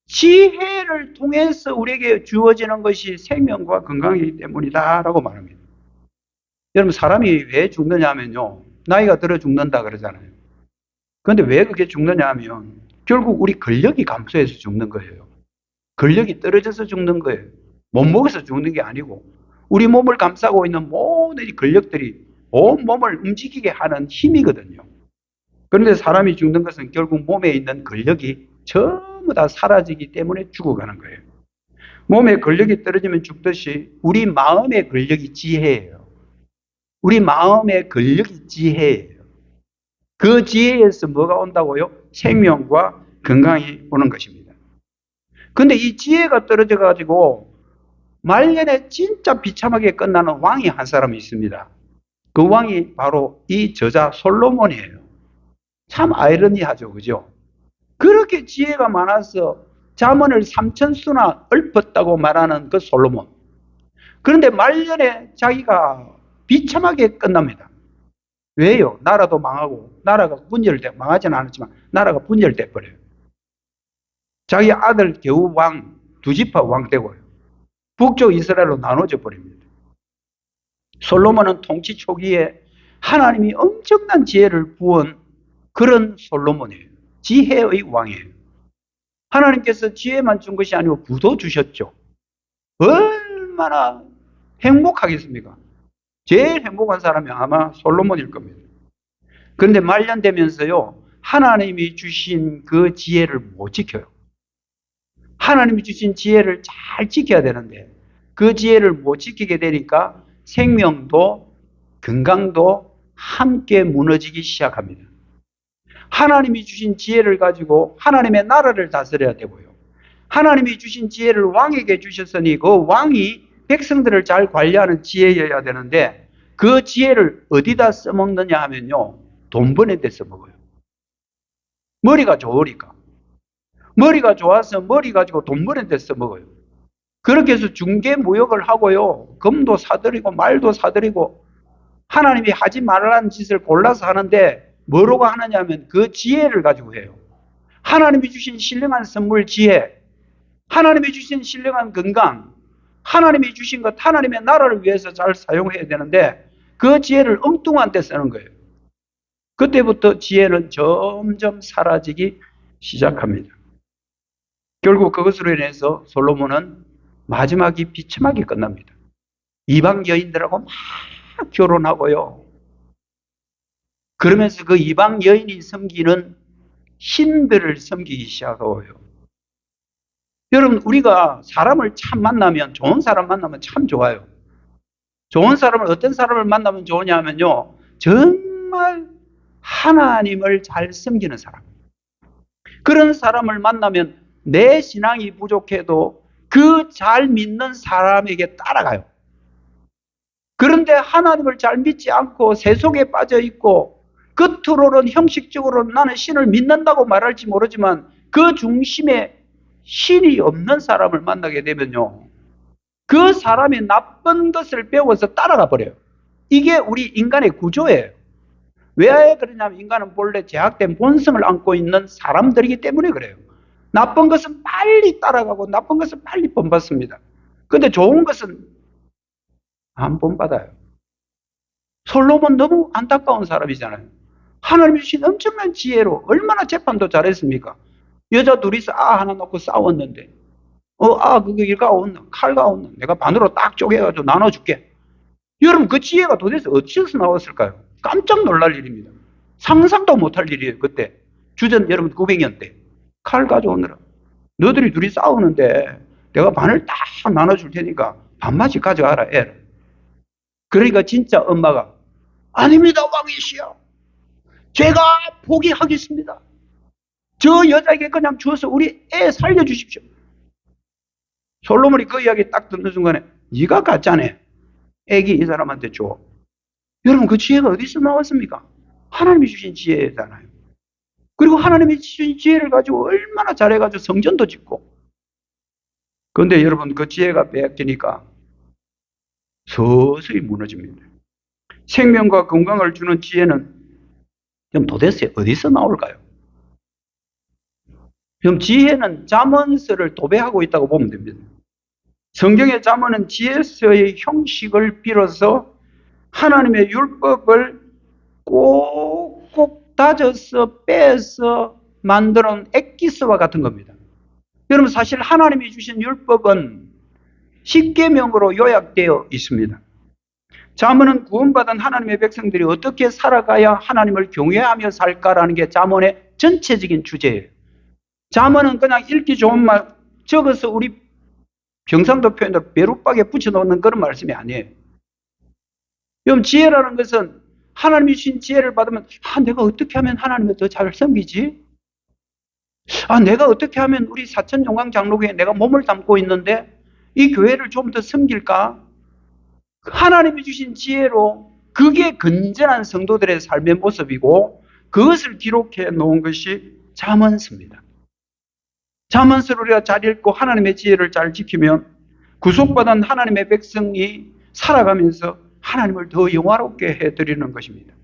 지혜를 통해서 우리에게 주어지는 것이 생명과 건강이기 때문이다라고 말합니다. 여러분, 사람이 왜 죽느냐 하면요, 나이가 들어 죽는다 그러잖아요. 그런데 왜 그렇게 죽느냐 하면 결국 우리 근력이 감소해서 죽는 거예요. 근력이 떨어져서 죽는 거예요. 못 먹어서 죽는 게 아니고 우리 몸을 감싸고 있는 모든 근력들이 온 몸을 움직이게 하는 힘이거든요. 그런데 사람이 죽는 것은 결국 몸에 있는 근력이 전부 다 사라지기 때문에 죽어가는 거예요. 몸에 근력이 떨어지면 죽듯이 우리 마음의 근력이 지혜예요. 우리 마음의 근력이 지혜예요. 그 지혜에서 뭐가 온다고요? 생명과 건강이 오는 것입니다. 근데 이 지혜가 떨어져 가지고 말년에 진짜 비참하게 끝나는 왕이 한 사람이 있습니다. 그 왕이 바로 이 저자 솔로몬이에요. 참 아이러니하죠, 그죠? 그렇게 지혜가 많아서 잠언을 3000수나 읊었다고 말하는 그 솔로몬. 그런데 말년에 자기가 비참하게 끝납니다. 왜요? 나라도 망하고, 나라가 망하지는 않았지만 나라가 분열돼 버려요. 자기 아들 겨우 왕, 두 지파 왕 되고요. 북쪽 이스라엘로 나눠져 버립니다. 솔로몬은 통치 초기에 하나님이 엄청난 지혜를 부은 그런 솔로몬이에요. 지혜의 왕이에요. 하나님께서 지혜만 준 것이 아니고 부도 주셨죠. 얼마나 행복하겠습니까? 제일 행복한 사람이 아마 솔로몬일 겁니다. 그런데 말년되면서요, 하나님이 주신 그 지혜를 못 지켜요. 하나님이 주신 지혜를 잘 지켜야 되는데 그 지혜를 못 지키게 되니까 생명도 건강도 함께 무너지기 시작합니다. 하나님이 주신 지혜를 가지고 하나님의 나라를 다스려야 되고요. 하나님이 주신 지혜를 왕에게 주셨으니 그 왕이 백성들을 잘 관리하는 지혜여야 되는데 그 지혜를 어디다 써먹느냐 하면요, 돈 버는 데 써먹어요. 머리가 좋으니까. 머리가 좋아서 머리 가지고 돈 버는 데 써먹어요. 그렇게 해서 중개무역을 하고요, 금도 사들이고 말도 사들이고 하나님이 하지 말라는 짓을 골라서 하는데 뭐로가 하느냐 하면 그 지혜를 가지고 해요. 하나님이 주신 신령한 선물 지혜, 하나님이 주신 신령한 건강, 하나님이 주신 것, 하나님의 나라를 위해서 잘 사용해야 되는데 그 지혜를 엉뚱한 데 쓰는 거예요. 그때부터 지혜는 점점 사라지기 시작합니다. 결국 그것으로 인해서 솔로몬은 마지막이 비참하게 끝납니다. 이방 여인들하고 막 결혼하고요. 그러면서 그 이방 여인이 섬기는 신들을 섬기기 시작하고요. 여러분, 우리가 사람을 참 만나면, 좋은 사람 만나면 참 좋아요. 좋은 사람을, 어떤 사람을 만나면 좋으냐 하면요, 정말 하나님을 잘 섬기는 사람. 그런 사람을 만나면 내 신앙이 부족해도 그 잘 믿는 사람에게 따라가요. 그런데 하나님을 잘 믿지 않고 세속에 빠져 있고 겉으로는 형식적으로는 나는 신을 믿는다고 말할지 모르지만 그 중심에 신이 없는 사람을 만나게 되면요, 그 사람이 나쁜 것을 배워서 따라가 버려요. 이게 우리 인간의 구조예요. 왜 그러냐면 인간은 본래 제약된 본성을 안고 있는 사람들이기 때문에 그래요. 나쁜 것은 빨리 따라가고 나쁜 것은 빨리 본받습니다. 그런데 좋은 것은 안 본받아요. 솔로몬 너무 안타까운 사람이잖아요. 하나님이 주신 엄청난 지혜로 얼마나 재판도 잘했습니까? 여자 둘이서 하나 놓고 싸웠는데 그거 일가 없나? 칼가 없나? 내가 반으로 딱 쪼개가지고 나눠줄게. 여러분, 그 지혜가 도대체 어디서 나왔을까요? 깜짝 놀랄 일입니다. 상상도 못할 일이에요, 그때. 주전 여러분 900년 때. 칼 가져오느라. 너들이 둘이 싸우는데 내가 반을 딱 나눠줄 테니까 반만씩 가져가라, 애. 그러니까 진짜 엄마가 아닙니다, 왕이시여. 제가 포기하겠습니다. 저 여자에게 그냥 주어서 우리 애 살려주십시오. 솔로몬이 그 이야기 딱 듣는 순간에 네가 가짜네. 애기 이 사람한테 줘. 여러분, 그 지혜가 어디서 나왔습니까? 하나님이 주신 지혜잖아요. 그리고 하나님이 주신 지혜를 가지고 얼마나 잘해가지고 성전도 짓고. 그런데 여러분, 그 지혜가 빼앗기니까 서서히 무너집니다. 생명과 건강을 주는 지혜는 그럼 도대체 어디서 나올까요? 그럼 지혜는 잠언서를 도배하고 있다고 보면 됩니다. 성경의 잠언은 지혜서의 형식을 빌어서 하나님의 율법을 꼭꼭 다져서 빼서 만들어놓은 엑기스와 같은 겁니다. 여러분, 사실 하나님이 주신 율법은 10계명으로 요약되어 있습니다. 잠언은 구원받은 하나님의 백성들이 어떻게 살아가야 하나님을 경외하며 살까라는 게 잠언의 전체적인 주제예요. 잠언은 그냥 읽기 좋은 말 적어서 우리 경상도 표현으로 벼룩박에 붙여놓는 그런 말씀이 아니에요. 여러분, 지혜라는 것은 하나님이 주신 지혜를 받으면 내가 어떻게 하면 하나님을 더 잘 섬기지? 내가 어떻게 하면 우리 사천용광 장로교에 내가 몸을 담고 있는데 이 교회를 좀 더 섬길까? 하나님이 주신 지혜로 그게 건전한 성도들의 삶의 모습이고 그것을 기록해 놓은 것이 잠언서입니다. 잠언서를 우리가 잘 읽고 하나님의 지혜를 잘 지키면 구속받은 하나님의 백성이 살아가면서 하나님을 더 영화롭게 해드리는 것입니다.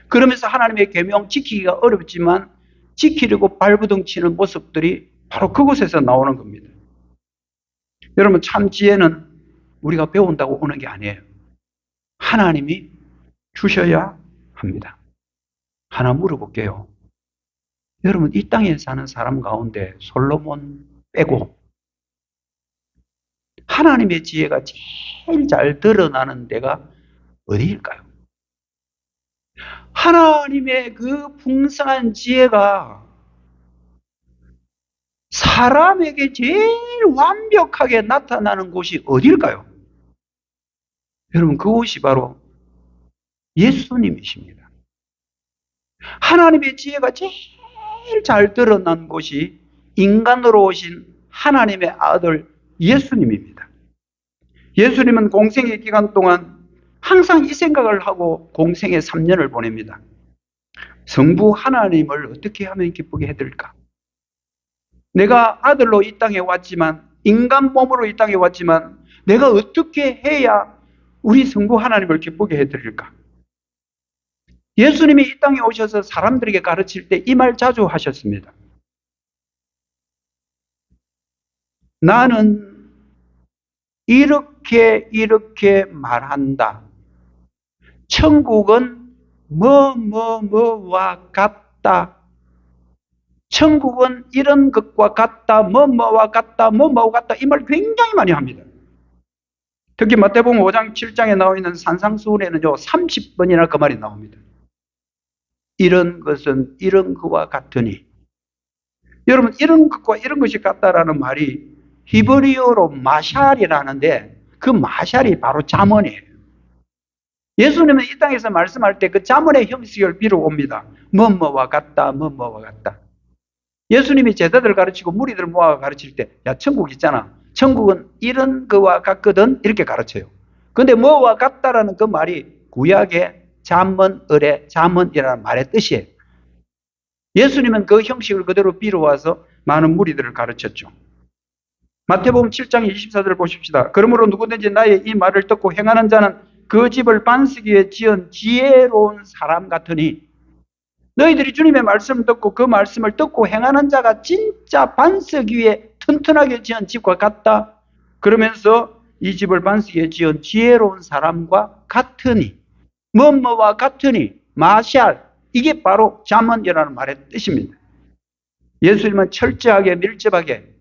그러면서 하나님의 계명 지키기가 어렵지만 지키려고 발부둥 치는 모습들이 바로 그곳에서 나오는 겁니다. 여러분, 참 지혜는 우리가 배운다고 오는 게 아니에요. 하나님이 주셔야 합니다. 하나 물어볼게요. 여러분, 이 땅에 사는 사람 가운데 솔로몬 빼고 하나님의 지혜가 제일 잘 드러나는 데가 어디일까요? 하나님의 그 풍성한 지혜가 사람에게 제일 완벽하게 나타나는 곳이 어디일까요? 여러분, 그곳이 바로 예수님이십니다. 하나님의 지혜가 제일 잘 드러난 곳이 인간으로 오신 하나님의 아들 예수님입니다. 예수님은 공생의 기간 동안 항상 이 생각을 하고 공생의 3년을 보냅니다. 성부 하나님을 어떻게 하면 기쁘게 해드릴까? 내가 아들로 이 땅에 왔지만, 인간 몸으로 이 땅에 왔지만 내가 어떻게 해야 우리 성부 하나님을 기쁘게 해드릴까? 예수님이 이 땅에 오셔서 사람들에게 가르칠 때 이 말 자주 하셨습니다. 나는 이렇게 말한다. 천국은 뭐와 같다. 천국은 이런 것과 같다. 뭐와 같다. 뭐와 같다. 이 말 굉장히 많이 합니다. 특히 마태복음 5장 7장에 나와 있는 산상수훈에는요 30번이나 그 말이 나옵니다. 이런 것은 이런 것과 같으니. 여러분, 이런 것과 이런 것이 같다라는 말이 히브리어로 마샬이라는데 그 마샬이 바로 잠언이에요. 예수님은 이 땅에서 말씀할 때 그 잠언의 형식을 빌어옵니다. 뭐와 같다. 뭐와 같다. 예수님이 제자들 가르치고 무리들 모아 가르칠 때, 야, 천국 있잖아. 천국은 이런 거와 같거든. 이렇게 가르쳐요. 근데 뭐와 같다라는 그 말이 구약의 잠언, 잠언이라는 말의 뜻이에요. 예수님은 그 형식을 그대로 빌어와서 많은 무리들을 가르쳤죠. 마태복음 7장 24절을 보십시다. 그러므로 누구든지 나의 이 말을 듣고 행하는 자는 그 집을 반석 위에 지은 지혜로운 사람 같으니, 너희들이 주님의 말씀을 듣고 그 말씀을 듣고 행하는 자가 진짜 반석 위에 튼튼하게 지은 집과 같다. 그러면서 이 집을 반석 위에 지은 지혜로운 사람과 같으니, 뭐와 같으니, 마샬, 이게 바로 잠언이라는 말의 뜻입니다. 예수님은 철저하게 밀접하게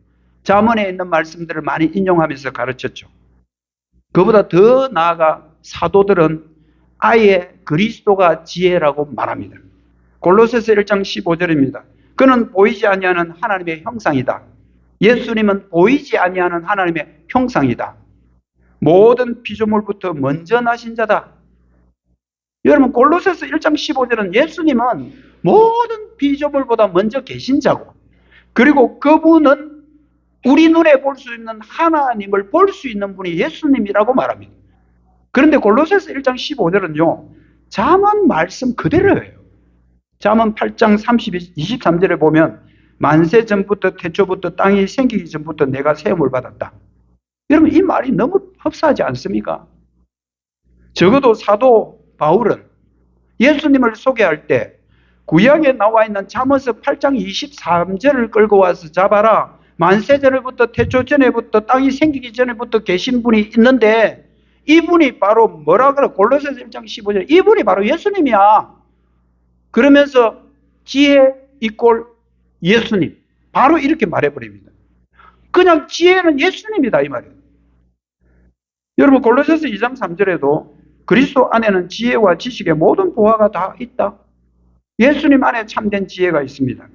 잠언에 있는 말씀들을 많이 인용하면서 가르쳤죠. 그보다 더 나아가 사도들은 아예 그리스도가 지혜라고 말합니다. 골로새서 1장 15절입니다. 그는 보이지 아니하는 하나님의 형상이다. 예수님은 보이지 아니하는 하나님의 형상이다. 모든 피조물부터 먼저 나신 자다. 여러분, 골로새서 1장 15절은 예수님은 모든 피조물보다 먼저 계신 자고, 그리고 그분은 우리 눈에 볼 수 있는 하나님을 볼 수 있는 분이 예수님이라고 말합니다. 그런데 골로새서 1장 15절은요 잠언 말씀 그대로예요. 잠언 8장 23절에 보면 만세 전부터 태초부터 땅이 생기기 전부터 내가 세움을 받았다. 여러분, 이 말이 너무 흡사하지 않습니까? 적어도 사도 바울은 예수님을 소개할 때 구약에 나와 있는 잠언서 8장 23절을 끌고 와서 잡아라. 만세 전에부터 태초 전에부터 땅이 생기기 전에부터 계신 분이 있는데 이분이 바로 뭐라 그래? 골로새서 1장 15절. 이분이 바로 예수님이야. 그러면서 지혜 이꼴 예수님. 바로 이렇게 말해버립니다. 그냥 지혜는 예수님이다 이 말이에요. 여러분, 골로새서 2장 3절에도 그리스도 안에는 지혜와 지식의 모든 보화가 다 있다. 예수님 안에 참된 지혜가 있습니다.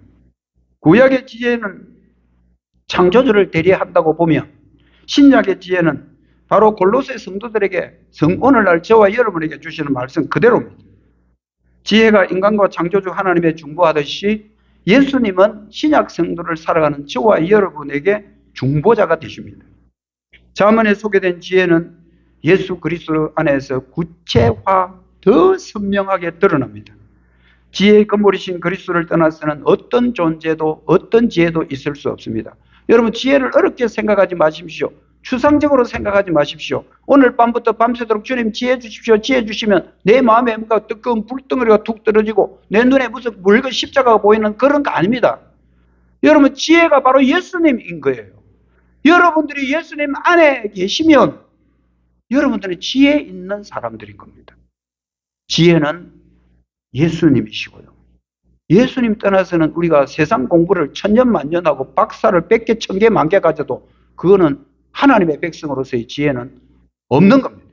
구약의 지혜는 창조주를 대리한다고 보면 신약의 지혜는 바로 골로새 성도들에게 오늘날 저와 여러분에게 주시는 말씀 그대로입니다. 지혜가 인간과 창조주 하나님의 중보하듯이 예수님은 신약 성도를 살아가는 저와 여러분에게 중보자가 되십니다. 잠언에 소개된 지혜는 예수 그리스도 안에서 구체화 더 선명하게 드러납니다. 지혜의 근본이신 그리스도를 떠나서는 어떤 존재도 어떤 지혜도 있을 수 없습니다. 여러분, 지혜를 어렵게 생각하지 마십시오. 추상적으로 생각하지 마십시오. 오늘 밤부터 밤새도록 주님 지혜 주십시오. 지혜 주시면 내 마음에 뭔가 뜨거운 불덩어리가 툭 떨어지고 내 눈에 무슨 묽은 십자가가 보이는 그런 거 아닙니다. 여러분, 지혜가 바로 예수님인 거예요. 여러분들이 예수님 안에 계시면 여러분들은 지혜 있는 사람들인 겁니다. 지혜는 예수님이시고요. 예수님 떠나서는 우리가 세상 공부를 천년 만년하고 박사를 100개, 1000개, 10,000개 가져도 그거는 하나님의 백성으로서의 지혜는 없는 겁니다.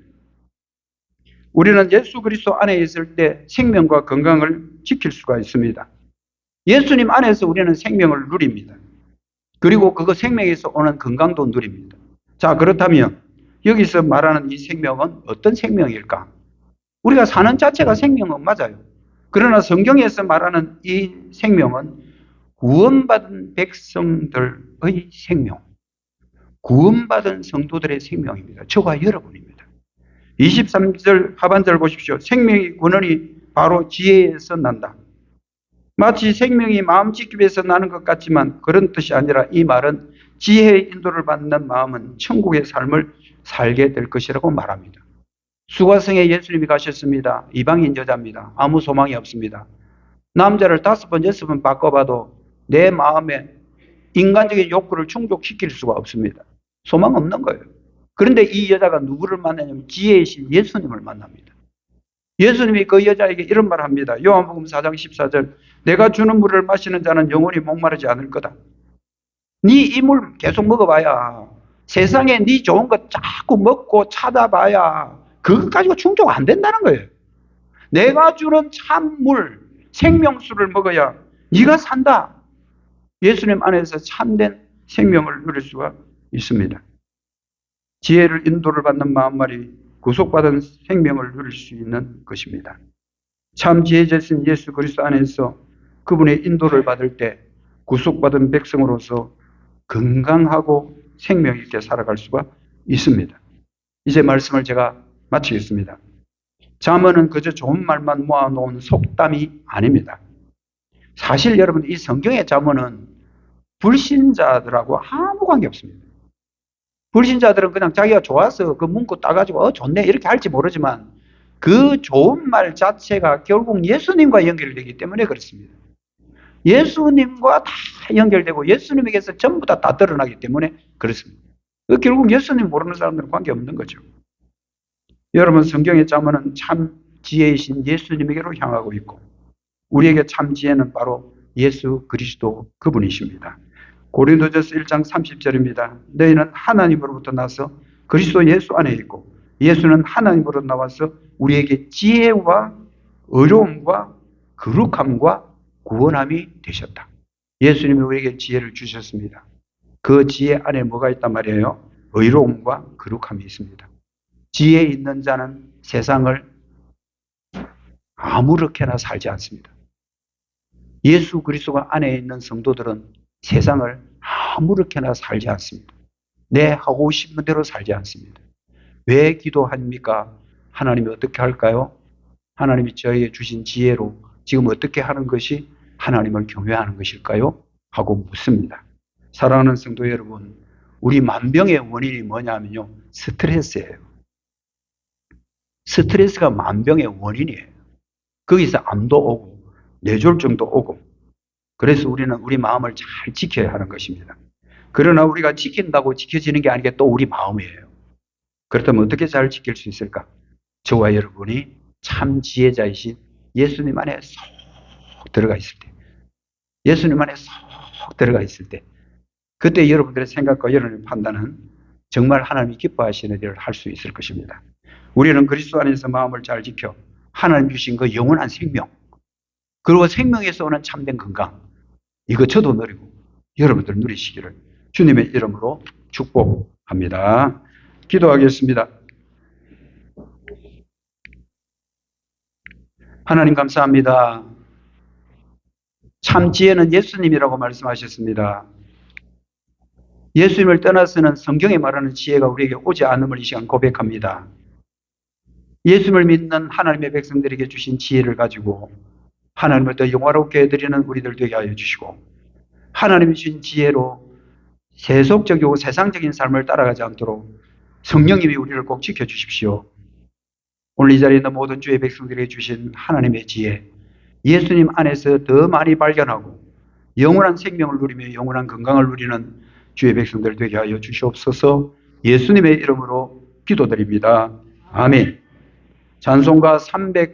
우리는 예수 그리스도 안에 있을 때 생명과 건강을 지킬 수가 있습니다. 예수님 안에서 우리는 생명을 누립니다. 그리고 그거 생명에서 오는 건강도 누립니다. 자, 그렇다면 여기서 말하는 이 생명은 어떤 생명일까? 우리가 사는 자체가 생명은 맞아요. 그러나 성경에서 말하는 이 생명은 구원받은 백성들의 생명, 구원받은 성도들의 생명입니다. 저와 여러분입니다. 23절 하반절 보십시오. 생명의 근원이 바로 지혜에서 난다. 마치 생명이 마음 지키기 위해서 나는 것 같지만 그런 뜻이 아니라 이 말은 지혜의 인도를 받는 마음은 천국의 삶을 살게 될 것이라고 말합니다. 수가성에 예수님이 가셨습니다. 이방인 여자입니다. 아무 소망이 없습니다. 남자를 5번, 6번 바꿔봐도 내 마음에 인간적인 욕구를 충족시킬 수가 없습니다. 소망 없는 거예요. 그런데 이 여자가 누구를 만나냐면 지혜이신 예수님을 만납니다. 예수님이 그 여자에게 이런 말을 합니다. 요한복음 4장 14절 내가 주는 물을 마시는 자는 영원히 목마르지 않을 거다. 네 이 물 계속 먹어봐야 세상에 네 좋은 거 자꾸 먹고 찾아봐야 그것 가지고 충족 안 된다는 거예요. 내가 주는 참물, 생명수를 먹어야 네가 산다. 예수님 안에서 참된 생명을 누릴 수가 있습니다. 지혜를 인도를 받는 마음만이 구속받은 생명을 누릴 수 있는 것입니다. 참 지혜자신 예수 그리스도 안에서 그분의 인도를 받을 때 구속받은 백성으로서 건강하고 생명 있게 살아갈 수가 있습니다. 이제 말씀을 제가 마치겠습니다. 잠언은 그저 좋은 말만 모아놓은 속담이 아닙니다. 사실 여러분 이 성경의 잠언은 불신자들하고 아무 관계 없습니다. 불신자들은 그냥 자기가 좋아서 그 문구 따가지고 좋네 이렇게 할지 모르지만 그 좋은 말 자체가 결국 예수님과 연결되기 때문에 그렇습니다. 예수님과 다 연결되고 예수님에게서 전부 다 드러나기 때문에 그렇습니다. 결국 예수님 모르는 사람들은 관계없는 거죠. 여러분 성경의 잠언은 참 지혜이신 예수님에게로 향하고 있고 우리에게 참 지혜는 바로 예수 그리스도 그분이십니다. 고린도전서 1장 30절입니다. 너희는 하나님으로부터 나서 그리스도 예수 안에 있고 예수는 하나님으로 나와서 우리에게 지혜와 의로움과 거룩함과 구원함이 되셨다. 예수님이 우리에게 지혜를 주셨습니다. 그 지혜 안에 뭐가 있단 말이에요? 의로움과 거룩함이 있습니다. 지혜 있는 자는 세상을 아무렇게나 살지 않습니다. 예수 그리스도가 안에 있는 성도들은 세상을 아무렇게나 살지 않습니다. 내 하고 싶은 대로 살지 않습니다. 왜 기도합니까? 하나님이 어떻게 할까요? 하나님이 저에게 주신 지혜로 지금 어떻게 하는 것이 하나님을 경외하는 것일까요? 하고 묻습니다. 사랑하는 성도 여러분, 우리 만병의 원인이 뭐냐면요. 스트레스예요. 스트레스가 만병의 원인이에요. 거기서 암도 오고 뇌졸중도 오고 그래서 우리는 우리 마음을 잘 지켜야 하는 것입니다. 그러나 우리가 지킨다고 지켜지는 게 아니게 또 우리 마음이에요. 그렇다면 어떻게 잘 지킬 수 있을까? 저와 여러분이 참 지혜자이신 예수님 안에 쏙 들어가 있을 때 예수님 안에 쏙 들어가 있을 때 그때 여러분들의 생각과 여러분의 판단은 정말 하나님이 기뻐하시는 일을 할 수 있을 것입니다. 우리는 그리스도 안에서 마음을 잘 지켜 하나님 주신 그 영원한 생명 그리고 생명에서 오는 참된 건강 이거 저도 누리고 여러분들 누리시기를 주님의 이름으로 축복합니다. 기도하겠습니다. 하나님 감사합니다. 참 지혜는 예수님이라고 말씀하셨습니다. 예수님을 떠나서는 성경에 말하는 지혜가 우리에게 오지 않음을 이 시간 고백합니다. 예수님을 믿는 하나님의 백성들에게 주신 지혜를 가지고 하나님을 더 영화롭게 해드리는 우리들 되게 하여 주시고 하나님이 주신 지혜로 세속적이고 세상적인 삶을 따라가지 않도록 성령님이 우리를 꼭 지켜주십시오. 오늘 이 자리에 있는 모든 주의 백성들에게 주신 하나님의 지혜 예수님 안에서 더 많이 발견하고 영원한 생명을 누리며 영원한 건강을 누리는 주의 백성들 되게 하여 주시옵소서. 예수님의 이름으로 기도드립니다. 아멘. 찬송가 300